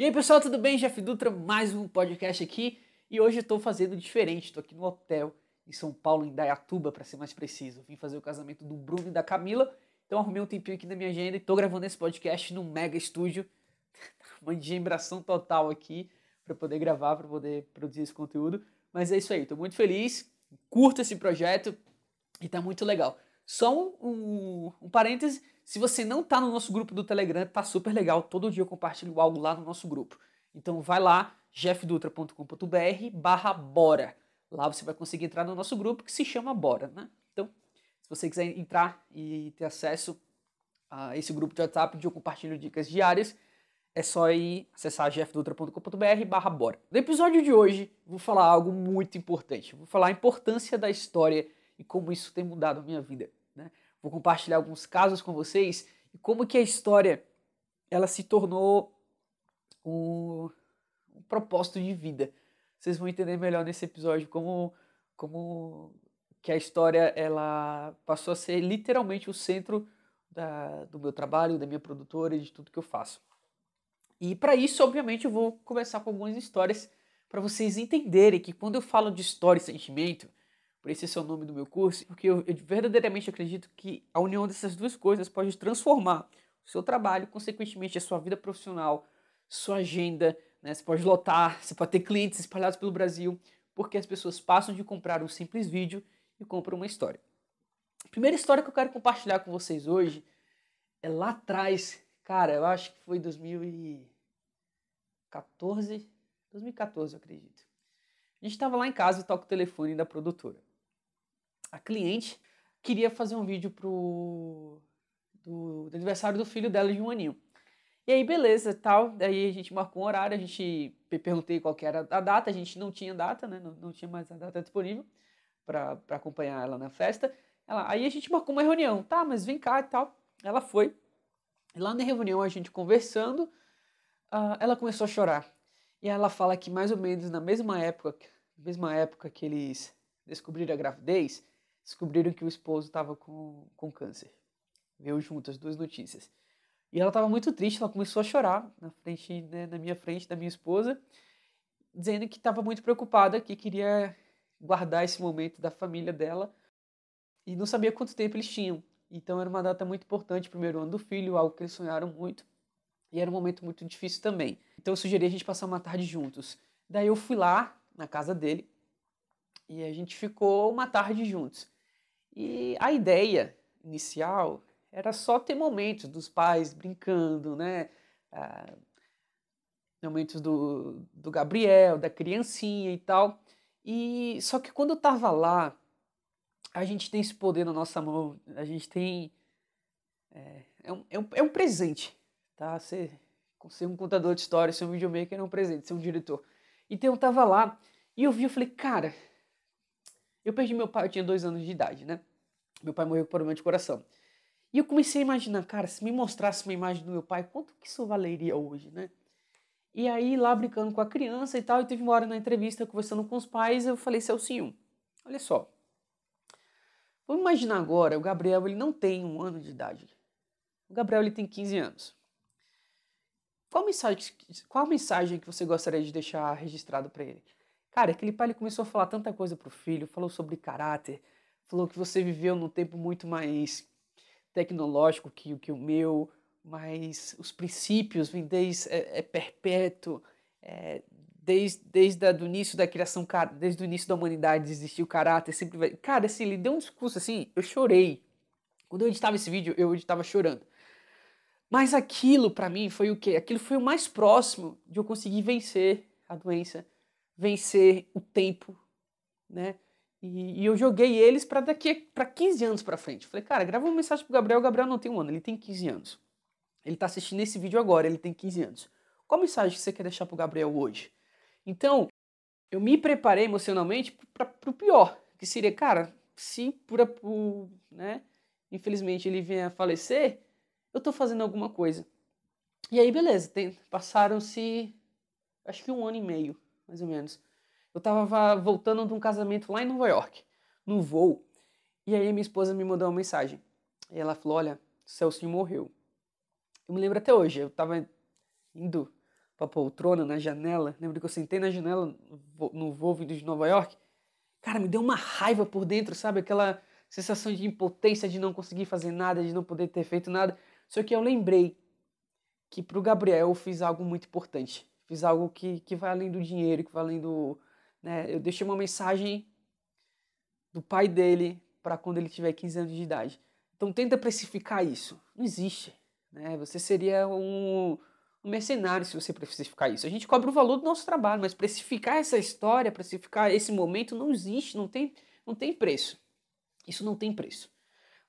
E aí pessoal, tudo bem? Jeff Dutra, mais um podcast aqui. E hoje eu tô fazendo diferente, tô aqui no hotel em São Paulo, em Indaiatuba, para ser mais preciso. Vim fazer o casamento do Bruno e da Camila, então arrumei um tempinho aqui na minha agenda e tô gravando esse podcast no mega estúdio. Uma engembração total aqui para poder gravar, para poder produzir esse conteúdo. Mas é isso aí, tô muito feliz, curto esse projeto e tá muito legal. Só um parêntese, se você não tá no nosso grupo do Telegram, tá super legal. Todo dia eu compartilho algo lá no nosso grupo. Então vai lá, jeffdutra.com.br/bora. Lá você vai conseguir entrar no nosso grupo que se chama Bora, né? Então, se você quiser entrar e ter acesso a esse grupo de WhatsApp onde eu compartilho dicas diárias, é só ir acessar jeffdutra.com.br/bora. No episódio de hoje, vou falar algo muito importante. Vou falar a importância da história e como isso tem mudado a minha vida, né? Vou compartilhar alguns casos com vocês e como que a história ela se tornou um propósito de vida. Vocês vão entender melhor nesse episódio como que a história ela passou a ser literalmente o centro do meu trabalho, da minha produtora e de tudo que eu faço. E para isso, obviamente, eu vou começar com algumas histórias para vocês entenderem que quando eu falo de história e sentimento, por esse é o nome do meu curso, porque eu verdadeiramente acredito que a união dessas duas coisas pode transformar o seu trabalho, consequentemente a sua vida profissional, sua agenda, né? Você pode lotar, você pode ter clientes espalhados pelo Brasil, porque as pessoas passam de comprar um simples vídeo e compram uma história. A primeira história que eu quero compartilhar com vocês hoje é lá atrás, cara, eu acho que foi 2014, eu acredito. A gente estava lá em casa e toca o telefone da produtora. A cliente queria fazer um vídeo do aniversário do filho dela de 1 aninho. E aí, beleza, tal. Daí a gente marcou um horário, a gente perguntei qual que era a data, a gente não tinha data, né? Não tinha mais a data disponível para acompanhar ela na festa. Aí a gente marcou uma reunião, tá, mas vem cá e tal. Ela foi. E lá na reunião, a gente conversando, ela começou a chorar. E ela fala que mais ou menos na mesma época que eles descobriram a gravidez, descobriram que o esposo estava com câncer. Veio junto as duas notícias. E ela estava muito triste, ela começou a chorar na frente, né, na minha frente, da minha esposa, dizendo que estava muito preocupada, que queria guardar esse momento da família dela e não sabia quanto tempo eles tinham. Então era uma data muito importante, o primeiro ano do filho, algo que eles sonharam muito. E era um momento muito difícil também. Então eu sugeri a gente passar uma tarde juntos. Daí eu fui lá na casa dele e a gente ficou uma tarde juntos. E a ideia inicial era só ter momentos dos pais brincando, né? Momentos do Gabriel, da criancinha e tal. E só que quando eu tava lá, a gente tem esse poder na nossa mão, a gente tem... É um presente, tá? Ser um contador de histórias, ser um videomaker é um presente, ser um diretor. Então eu tava lá e eu falei, cara, eu perdi meu pai, eu tinha 2 anos de idade, né? Meu pai morreu com problema de coração. E eu comecei a imaginar, cara, se me mostrasse uma imagem do meu pai, quanto que isso valeria hoje, né? E aí, lá brincando com a criança e tal, e teve uma hora na entrevista, conversando com os pais, eu falei, Celcinho, olha só, vamos imaginar agora, o Gabriel, ele não tem 1 ano de idade. O Gabriel, ele tem 15 anos. Qual a mensagem que você gostaria de deixar registrado para ele? Cara, aquele pai ele começou a falar tanta coisa pro filho, falou sobre caráter, falou que você viveu num tempo muito mais tecnológico que o meu, mas os princípios vêm desde perpétuo, desde o início da criação, desde o início da humanidade existiu o caráter, sempre vai... Cara, assim, ele deu um discurso assim, eu chorei. Quando eu editava esse vídeo, eu editava chorando. Mas aquilo pra mim foi o quê? Aquilo foi o mais próximo de eu conseguir vencer a doença, vencer o tempo, né? E eu joguei eles para 15 anos pra frente. Falei, cara, grava uma mensagem pro Gabriel. O Gabriel não tem 1 ano, ele tem 15 anos. Ele tá assistindo esse vídeo agora, ele tem 15 anos. Qual mensagem que você quer deixar pro Gabriel hoje? Então, eu me preparei emocionalmente pro pior, que seria, cara, se né, infelizmente ele vier a falecer, eu tô fazendo alguma coisa. E aí, beleza, passaram-se, acho que 1 ano e meio, mais ou menos. Eu tava voltando de um casamento lá em Nova York, no voo, e aí minha esposa me mandou uma mensagem. E ela falou, olha, Celcinho morreu. Eu me lembro até hoje, eu tava pra poltrona, na janela. Lembro que eu sentei na janela no voo vindo de Nova York. Cara, me deu uma raiva por dentro, sabe? Aquela sensação de impotência, de não conseguir fazer nada, de não poder ter feito nada. Só que eu lembrei que pro Gabriel eu fiz algo muito importante. Fiz algo que vai além do dinheiro, que vai além do... Né? Eu deixei uma mensagem do pai dele para quando ele tiver 15 anos de idade. Então tenta precificar isso. Não existe. Né? Você seria um mercenário se você precificar isso. A gente cobra o valor do nosso trabalho, mas precificar essa história, precificar esse momento não existe, não tem preço. Isso não tem preço.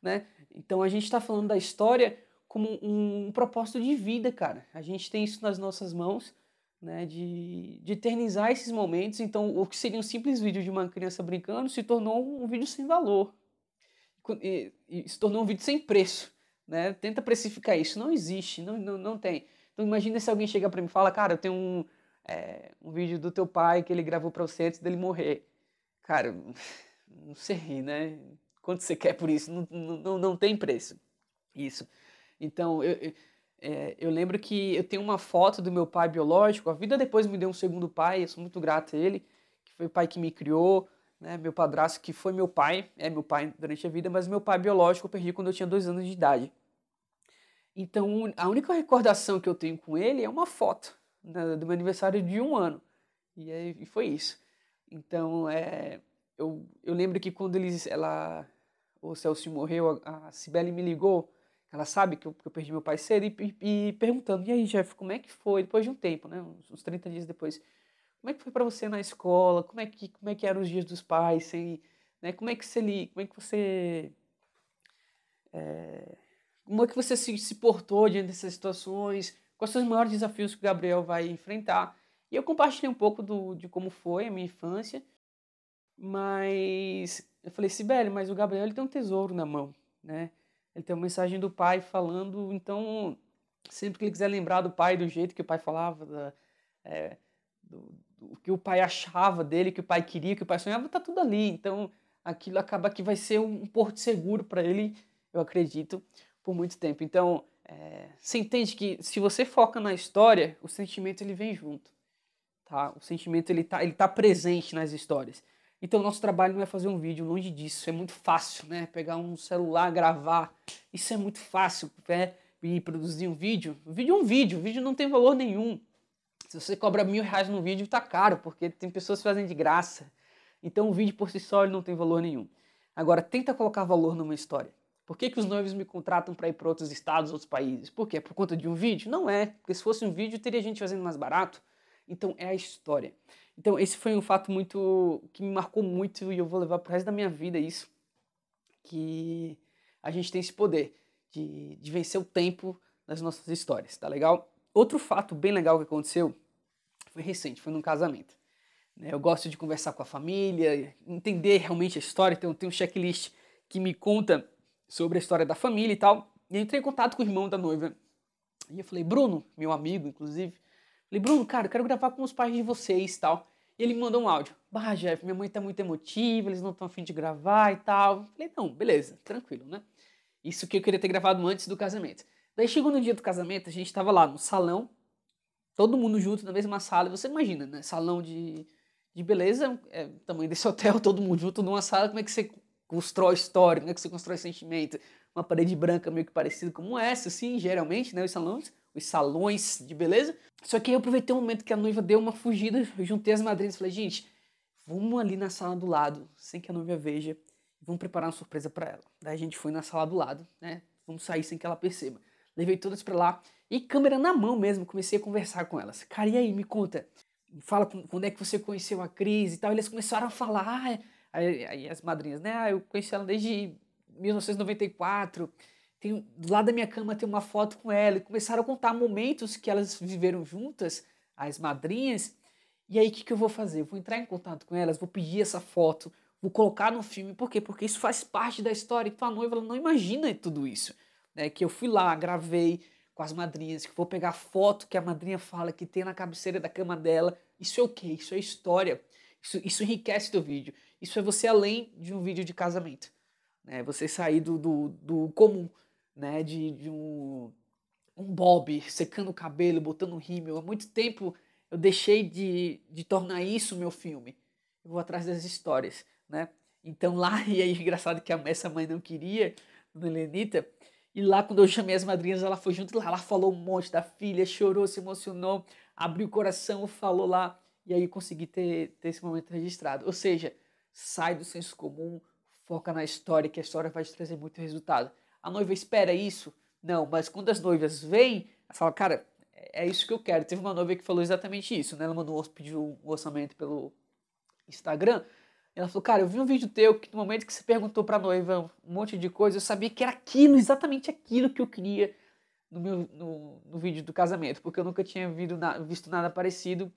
Né? Então a gente está falando da história como um propósito de vida, cara. A gente tem isso nas nossas mãos, né, de eternizar esses momentos. Então, o que seria um simples vídeo de uma criança brincando se tornou um vídeo sem valor. E se tornou um vídeo sem preço. Né? Tenta precificar isso. Não existe, não tem. Então, imagina se alguém chega para mim e fala, cara, eu tenho um vídeo do teu pai que ele gravou para você antes dele morrer. Cara, não sei, né? Quanto você quer por isso? Não tem preço. Isso. Então, eu lembro que eu tenho uma foto do meu pai biológico. A vida depois me deu um segundo pai, eu sou muito grato a ele, que foi o pai que me criou, né? Meu padrasto, que foi meu pai, é meu pai durante a vida, mas meu pai biológico eu perdi quando eu tinha 2 anos de idade. Então, a única recordação que eu tenho com ele é uma foto, né, do meu aniversário de 1 ano. E foi isso. Então, eu lembro que quando o Celso morreu, a Cibele me ligou. Ela sabe que eu perdi meu pai cedo e perguntando, e aí, Jeff, como é que foi? Depois de um tempo, né? Uns 30 dias depois. Como é que foi para você na escola? Como é que eram os dias dos pais? Sem, né? Como é que você se portou diante dessas situações? Quais são os maiores desafios que o Gabriel vai enfrentar? E eu compartilhei um pouco de como foi a minha infância, mas eu falei, Sibeli, mas o Gabriel ele tem um tesouro na mão, né? Ele tem uma mensagem do pai falando, então sempre que ele quiser lembrar do pai, do jeito que o pai falava, é, do que o pai achava dele, que o pai queria, que o pai sonhava, tá tudo ali. Então aquilo acaba que vai ser um porto seguro para ele, eu acredito, por muito tempo. Então você entende que se você foca na história, o sentimento ele vem junto. Tá? O sentimento ele tá presente nas histórias. Então o nosso trabalho não é fazer um vídeo, longe disso. É muito fácil, né? Pegar um celular, gravar. Isso é muito fácil, né? E produzir um vídeo. O vídeo é um vídeo. O vídeo não tem valor nenhum. Se você cobra R$ 1.000 no vídeo, tá caro, porque tem pessoas que fazem de graça. Então o vídeo por si só ele não tem valor nenhum. Agora, tenta colocar valor numa história. Por que os noivos me contratam para ir para outros estados, outros países? Por quê? Por conta de um vídeo? Não é. Porque se fosse um vídeo, teria gente fazendo mais barato. Então é a história. Então esse foi um fato muito que me marcou muito e eu vou levar pro resto da minha vida isso, que a gente tem esse poder de vencer o tempo nas nossas histórias, tá legal? Outro fato bem legal que aconteceu foi recente, foi num casamento. Eu gosto de conversar com a família, entender realmente a história, então eu tenho um checklist que me conta sobre a história da família e tal. E eu entrei em contato com o irmão da noiva. E eu falei, Bruno, meu amigo, inclusive, falei, Bruno, cara, eu quero gravar com os pais de vocês e tal. E ele mandou um áudio. Bah, Jeff, minha mãe tá muito emotiva, eles não estão a fim de gravar e tal. Falei, não, beleza, tranquilo, né? Isso que eu queria ter gravado antes do casamento. Daí chegou no dia do casamento, a gente tava lá no salão, todo mundo junto na mesma sala. E você imagina, né? Salão de beleza, tamanho desse hotel, todo mundo junto numa sala. Como é que você constrói história? Como é que você constrói sentimento? Uma parede branca meio que parecida como essa, assim, geralmente, né? Os salões de beleza. Só que aí eu aproveitei um momento que a noiva deu uma fugida, eu juntei as madrinhas e falei, gente, vamos ali na sala do lado, sem que a noiva veja, e vamos preparar uma surpresa para ela. Daí a gente foi na sala do lado, né? Vamos sair sem que ela perceba. Levei todas para lá e câmera na mão mesmo, comecei a conversar com elas. Cara, e aí, me conta, fala quando é que você conheceu a Cris e tal. Eles começaram a falar, aí as madrinhas, né? Eu conheci ela desde 1994. Do lado da minha cama tem uma foto com ela. E começaram a contar momentos que elas viveram juntas, as madrinhas. E aí, o que eu vou fazer? Eu vou entrar em contato com elas, vou pedir essa foto, vou colocar no filme. Por quê? Porque isso faz parte da história. Então a noiva ela não imagina tudo isso. Né? Que eu fui lá, gravei com as madrinhas, que vou pegar a foto que a madrinha fala que tem na cabeceira da cama dela. Isso é o quê? Isso é história. Isso enriquece teu vídeo. Isso é você além de um vídeo de casamento. Né? Você sair do comum, né? um bob, secando o cabelo, botando um rímel. Há muito tempo eu deixei de tornar isso meu filme. Eu vou atrás das histórias, né? Então lá, e aí engraçado que essa mãe não queria, Dona Helenita, e lá quando eu chamei as madrinhas, ela foi junto lá, ela falou um monte da filha, chorou, se emocionou, abriu o coração, falou lá, e aí eu consegui ter esse momento registrado. Ou seja, sai do senso comum, foca na história, que a história vai te trazer muito resultado. A noiva espera isso? Não, mas quando as noivas vêm, ela fala, cara, é isso que eu quero. Teve uma noiva que falou exatamente isso, né? Ela mandou, pediu um orçamento pelo Instagram. Ela falou, cara, eu vi um vídeo teu que no momento que você perguntou pra noiva um monte de coisa, eu sabia que era aquilo, exatamente aquilo que eu queria no vídeo do casamento, porque eu nunca tinha visto nada parecido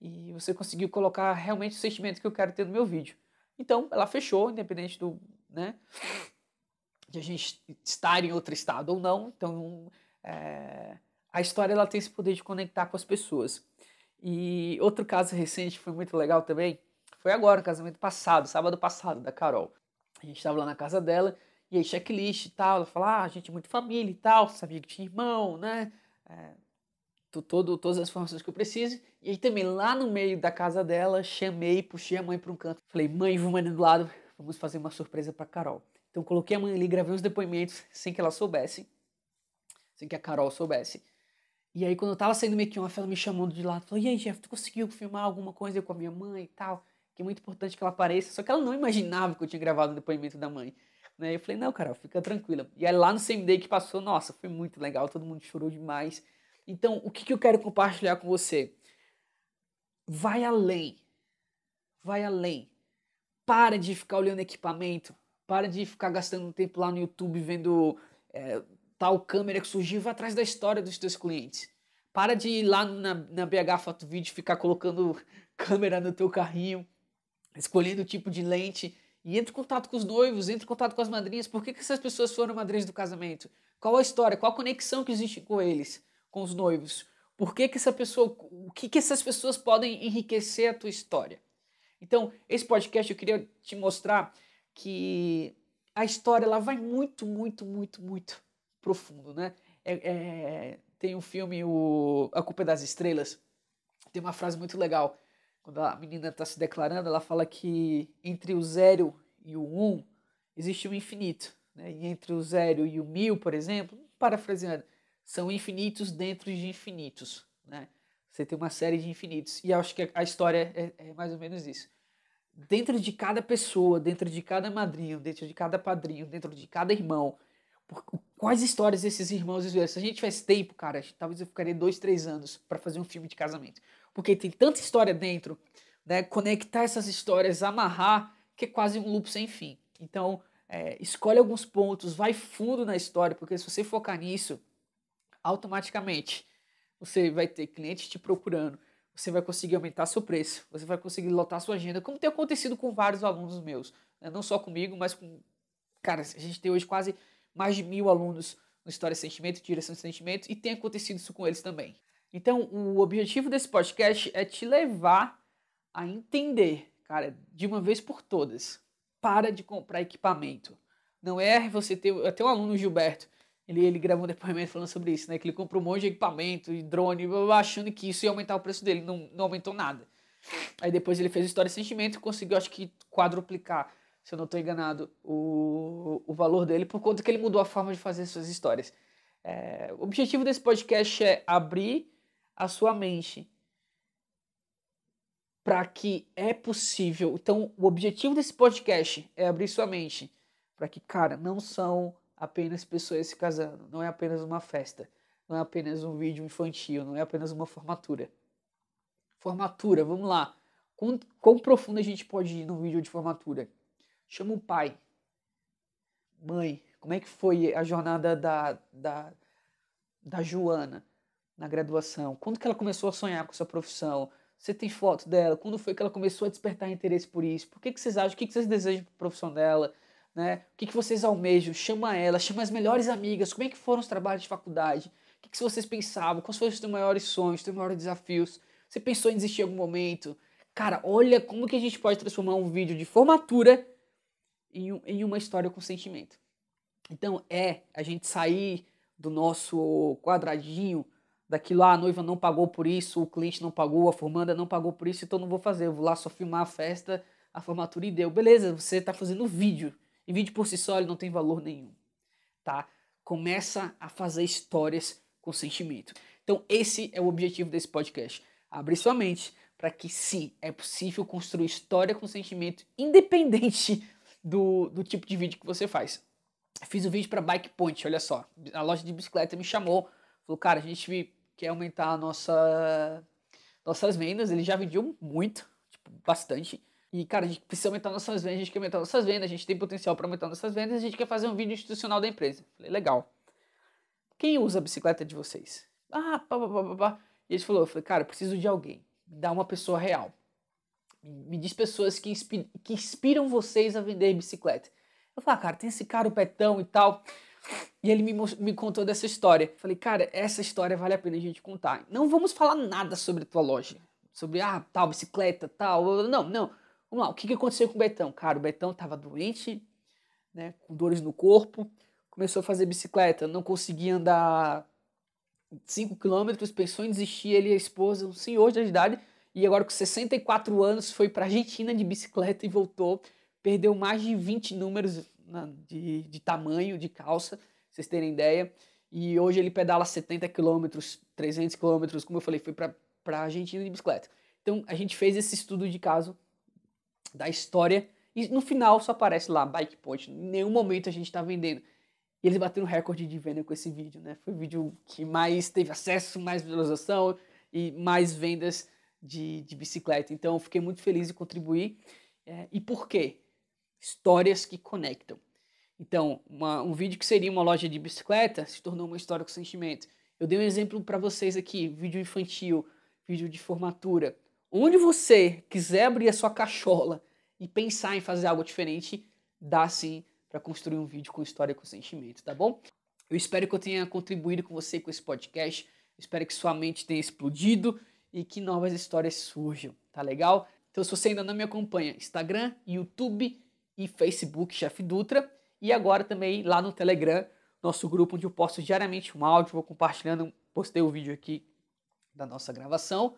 e você conseguiu colocar realmente o sentimento que eu quero ter no meu vídeo. Então, ela fechou, independente do, né, de a gente estar em outro estado ou não. Então, a história ela tem esse poder de conectar com as pessoas. E outro caso recente que foi muito legal também, foi agora, o casamento passado, sábado passado, da Carol. A gente estava lá na casa dela, e aí checklist e tal, ela falou, a gente é muito família e tal, sabia que tinha irmão, né? Todas as informações que eu preciso. E aí também lá no meio da casa dela, chamei, puxei a mãe para um canto. Falei, mãe, vamos ali do lado, vamos fazer uma surpresa para Carol. Então coloquei a mãe ali, gravei uns depoimentos sem que ela soubesse, sem que a Carol soubesse. E aí quando eu tava saindo meio que off, ela me chamou de lado, falou, e aí Jeff, tu conseguiu filmar alguma coisa com a minha mãe e tal? Que é muito importante que ela apareça. Só que ela não imaginava que eu tinha gravado o depoimento da mãe. Né? Eu falei, não, Carol, fica tranquila. E aí lá no same day que passou, nossa, foi muito legal, todo mundo chorou demais. Então, o que eu quero compartilhar com você? Vai além. Vai além. Para de ficar olhando equipamento. Para de ficar gastando tempo lá no YouTube vendo tal câmera que surgiu. Vai atrás da história dos teus clientes. Para de ir lá na BH Foto Vídeo ficar colocando câmera no teu carrinho, escolhendo o tipo de lente. E entre em contato com os noivos, entre em contato com as madrinhas. Por que essas pessoas foram madrinhas do casamento? Qual a história? Qual a conexão que existe com eles, com os noivos? Por que essa pessoa, o que essas pessoas podem enriquecer a tua história? Então, esse podcast eu queria te mostrar que a história ela vai muito, muito, muito, muito profundo, né? Tem um filme, A Culpa é das Estrelas, tem uma frase muito legal. Quando a menina está se declarando, ela fala que entre o 0 e o 1 existe um infinito. Né? E entre o 0 e o 1000, por exemplo, parafraseando, são infinitos dentro de infinitos. Né? Você tem uma série de infinitos. E eu acho que a história é mais ou menos isso. Dentro de cada pessoa, dentro de cada madrinho, dentro de cada padrinho, dentro de cada irmão, quais histórias esses irmãos viveram? Se a gente tivesse tempo, cara, talvez eu ficaria 2, 3 anos para fazer um filme de casamento. Porque tem tanta história dentro, né? Conectar essas histórias, amarrar, que é quase um loop sem fim. Então, escolhe alguns pontos, vai fundo na história, porque se você focar nisso, automaticamente você vai ter clientes te procurando, você vai conseguir aumentar seu preço, você vai conseguir lotar sua agenda, como tem acontecido com vários alunos meus, né? Não só comigo, mas com... Cara, a gente tem hoje quase mais de 1000 alunos no História e Sentimento, Direção de Sentimento, e tem acontecido isso com eles também. Então, o objetivo desse podcast é te levar a entender, cara, de uma vez por todas, para de comprar equipamento. Não é você ter... Até um aluno, Gilberto, ele gravou um depoimento falando sobre isso, né? Que ele comprou um monte de equipamento e drone, achando que isso ia aumentar o preço dele. Não aumentou nada. Aí depois ele fez História e Sentimento e conseguiu, acho que, quadruplicar, se eu não estou enganado, o valor dele, por conta que ele mudou a forma de fazer suas histórias. O objetivo desse podcast é abrir a sua mente para que é possível. Então, o objetivo desse podcast é abrir sua mente para que, cara, não são apenas pessoas se casando, não é apenas uma festa, não é apenas um vídeo infantil, não é apenas uma formatura. Formatura, vamos lá. Quão profundo a gente pode ir num vídeo de formatura? Chama o pai, mãe, como é que foi a jornada da Joana na graduação? Quando que ela começou a sonhar com essa profissão? Você tem foto dela? Quando foi que ela começou a despertar interesse por isso? Por que vocês acham? O que vocês desejam para a profissão dela? Né? O que vocês almejam? Chama ela, chama as melhores amigas. Como é que foram os trabalhos de faculdade? O que vocês pensavam? Quais foram os seus maiores sonhos, os seus maiores desafios? Você pensou em desistir em algum momento? Cara, olha como que a gente pode transformar um vídeo de formatura em uma história com sentimento. Então a gente sair do nosso quadradinho, daquilo, a noiva não pagou por isso, o cliente não pagou, a formanda não pagou por isso, então não vou fazer, eu vou lá só filmar a festa, a formatura e deu. Beleza, você está fazendo vídeo, e vídeo por si só ele não tem valor nenhum, tá? Começa a fazer histórias com sentimento. Então esse é o objetivo desse podcast, abrir sua mente para que sim, é possível construir história com sentimento independente do tipo de vídeo que você faz. Fiz um vídeo para Bike Point, olha só, a loja de bicicleta me chamou, falou, cara, a gente quer aumentar nossas vendas, ele já vendiam muito, tipo, bastante, e cara, a gente precisa aumentar nossas vendas, a gente quer aumentar nossas vendas, a gente tem potencial para aumentar nossas vendas, a gente quer fazer um vídeo institucional da empresa. Falei, legal. Quem usa a bicicleta de vocês? Ah, pá, pá, pá, pá, pá. E ele falou, eu falei, cara, eu preciso de alguém, me dá uma pessoa real. Me diz pessoas que inspiram vocês a vender bicicleta. Eu falei, cara, tem esse cara, o Betão e tal. E ele me contou dessa história. Eu falei, cara, essa história vale a pena a gente contar. Não vamos falar nada sobre a tua loja. Sobre, tal, bicicleta, tal. Não, não. Vamos lá, o que aconteceu com o Betão? Cara, o Betão tava doente, né, com dores no corpo. Começou a fazer bicicleta, não conseguia andar 5 quilômetros, pensou em desistir, ele e a esposa, um senhor de idade, e agora com 64 anos foi para a Argentina de bicicleta e voltou, perdeu mais de 20 números de tamanho, de calça, pra vocês terem ideia, e hoje ele pedala 70 quilômetros, 300 quilômetros, como eu falei, foi para a Argentina de bicicleta. Então a gente fez esse estudo de caso da história, e no final só aparece lá, Bike Point, em nenhum momento a gente está vendendo. E eles bateram recorde de venda com esse vídeo, né? Foi o vídeo que mais teve acesso, mais visualização e mais vendas de bicicleta. Então, eu fiquei muito feliz em contribuir. E por quê? Histórias que conectam. Então, um vídeo que seria uma loja de bicicleta se tornou uma história com sentimento. Eu dei um exemplo para vocês aqui, vídeo infantil, vídeo de formatura. Onde você quiser abrir a sua cachola e pensar em fazer algo diferente, dá sim para construir um vídeo com história e com sentimento, tá bom? Eu espero que eu tenha contribuído com você com esse podcast. Espero que sua mente tenha explodido e que novas histórias surjam, tá legal? Então, se você ainda não me acompanha, Instagram, YouTube e Facebook, Chefe Dutra. E agora também lá no Telegram, nosso grupo onde eu posto diariamente um áudio, vou compartilhando, postei o vídeo aqui da nossa gravação,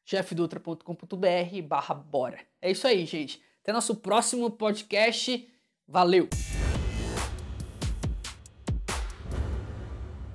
chefedutra.com.br/bora. É isso aí, gente. Até nosso próximo podcast. Valeu!